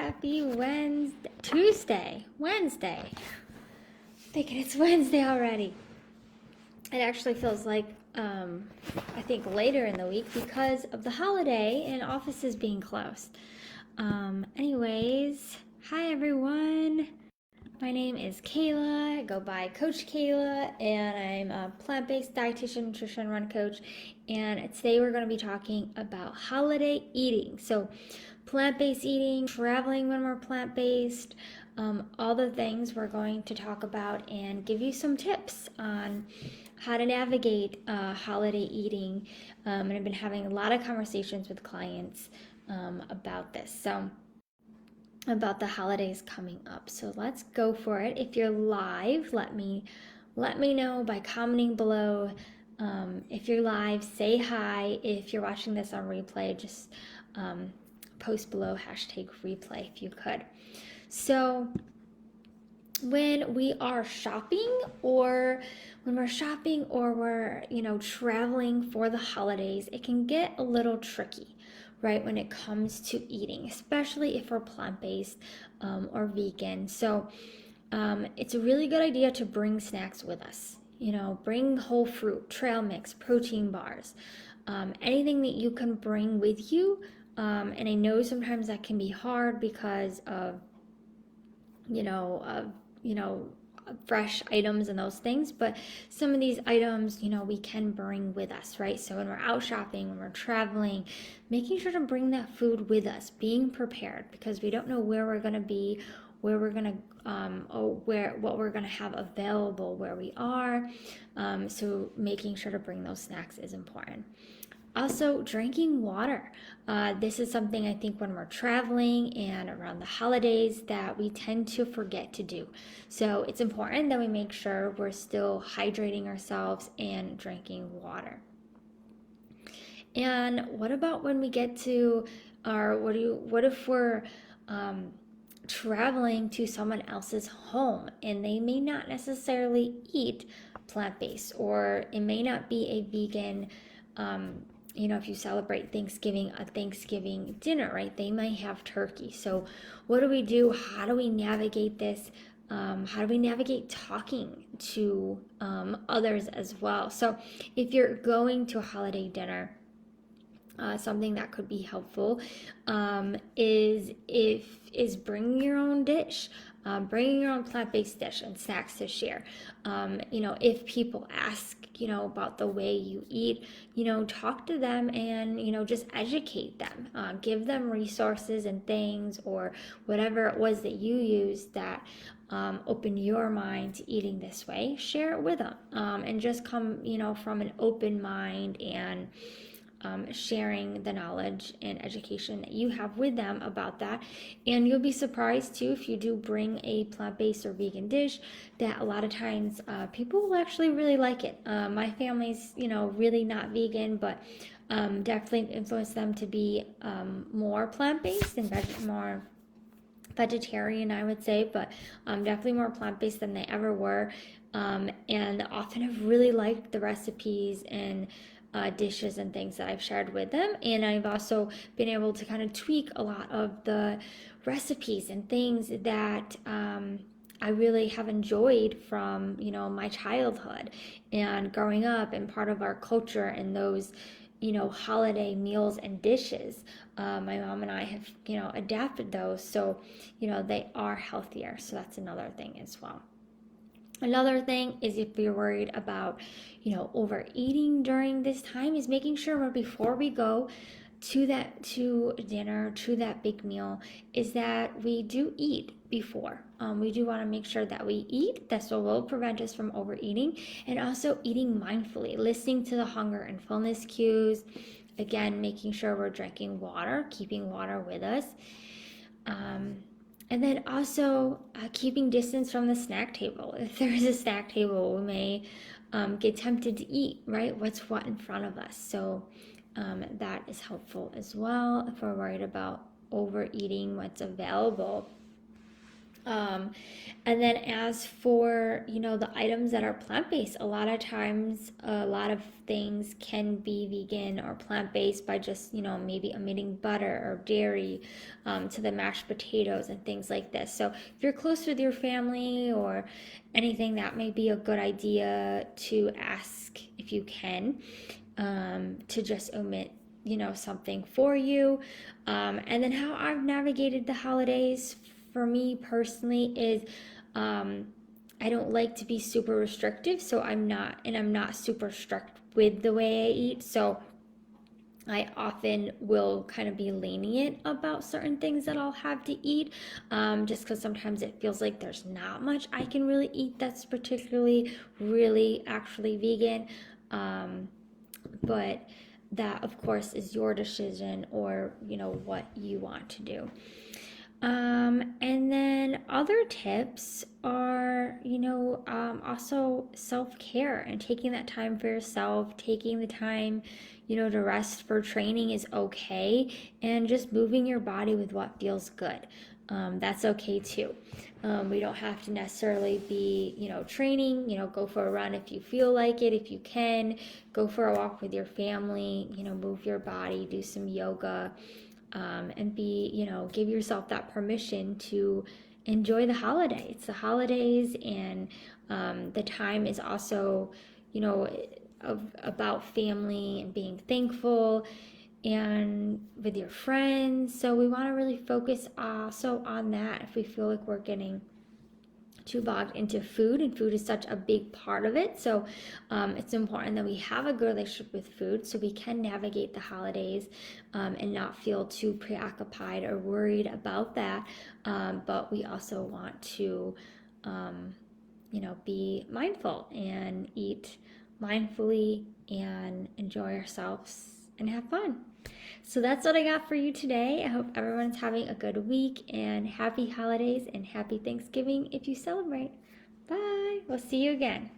Happy Wednesday. Thinking it's Wednesday already. It actually feels like, I think later in the week because of the holiday and offices being closed. Anyways, hi everyone. My name is Kayla. I go by Coach Kayla, and I'm a plant-based dietitian, nutrition run coach. And today we're going to be talking about holiday eating. So, plant-based eating, traveling when we're plant-based, all the things we're going to talk about and give you some tips on how to navigate holiday eating. And I've been having a lot of conversations with clients about this. So, about the holidays coming up. So let's go for it. If you're live, let me know by commenting below. If you're live, say hi. If you're watching this on replay, just post below #replay if you could. So when we are shopping or we're traveling for the holidays, it can get a little tricky, right, when it comes to eating, especially if we're plant-based or vegan. So it's a really good idea to bring snacks with us. Bring whole fruit, trail mix, protein bars, anything that you can bring with you. And I know sometimes that can be hard because of fresh items and those things, but some of these items, we can bring with us, right? So when we're out shopping, when we're traveling, making sure to bring that food with us, being prepared, because we don't know where we're going to be, where we're going to, what we're going to have available where we are. So making sure to bring those snacks is important. Also, drinking water. This is something I think when we're traveling and around the holidays that we tend to forget to do. So it's important that we make sure we're still hydrating ourselves and drinking water. And what about when we get to what if we're traveling to someone else's home and they may not necessarily eat plant-based, or it may not be a vegan if you celebrate Thanksgiving, a Thanksgiving dinner, right? They might have turkey. So what do we do? How do we navigate this? How do we navigate talking to others as well? So if you're going to a holiday dinner, something that could be helpful is bringing your own dish. Bringing your own plant-based dish and snacks to share. If people ask, about the way you eat, talk to them and, just educate them. Give them resources and things or whatever it was that you used that opened your mind to eating this way. Share it with them and just come, from an open mind and sharing the knowledge and education that you have with them about that. And you'll be surprised too, if you do bring a plant-based or vegan dish, that a lot of times people will actually really like it. My family's really not vegan, but definitely influenced them to be more plant-based and more vegetarian, I would say, but definitely more plant-based than they ever were, and often have really liked the recipes and dishes and things that I've shared with them. And I've also been able to kind of tweak a lot of the recipes and things that I really have enjoyed from my childhood and growing up and part of our culture and those holiday meals and dishes. My mom and I have adapted those, so they are healthier. So that's another thing as well. Another thing is, if you're worried about, overeating during this time, is making sure before we go to dinner, to that big meal, is that we do eat before. We do want to make sure that we eat. That's what will prevent us from overeating, and also eating mindfully, listening to the hunger and fullness cues. Again, making sure we're drinking water, keeping water with us. And then also keeping distance from the snack table. If there is a snack table, we may get tempted to eat, right? What's what in front of us. So that is helpful as well if we're worried about overeating what's available. Um, and then as for, the items that are plant-based, a lot of times, a lot of things can be vegan or plant-based by just, maybe omitting butter or dairy to the mashed potatoes and things like this. So if you're close with your family or anything, that may be a good idea to ask if you can, to just omit something for you. And then how I've navigated the holidays for me personally is, I don't like to be super restrictive, so I'm not super strict with the way I eat. So I often will kind of be lenient about certain things that I'll have to eat, just because sometimes it feels like there's not much I can really eat that's particularly, really, actually vegan. But that, of course, is your decision, or what you want to do. And then other tips are, also self-care and taking that time for yourself, taking the time, to rest for training is okay, and just moving your body with what feels good. That's okay too. We don't have to necessarily be, training, go for a run if you feel like it, if you can, go for a walk with your family, move your body, do some yoga, and give yourself that permission to enjoy the holiday. It's the holidays, and the time is also, about family and being thankful and with your friends. So we want to really focus also on that if we feel like we're getting too bogged into food, and food is such a big part of it. So it's important that we have a good relationship with food so we can navigate the holidays, and not feel too preoccupied or worried about that. But we also want to, be mindful and eat mindfully and enjoy ourselves and have fun. So that's what I got for you today. I hope everyone's having a good week, and happy holidays and happy Thanksgiving if you celebrate. Bye. We'll see you again.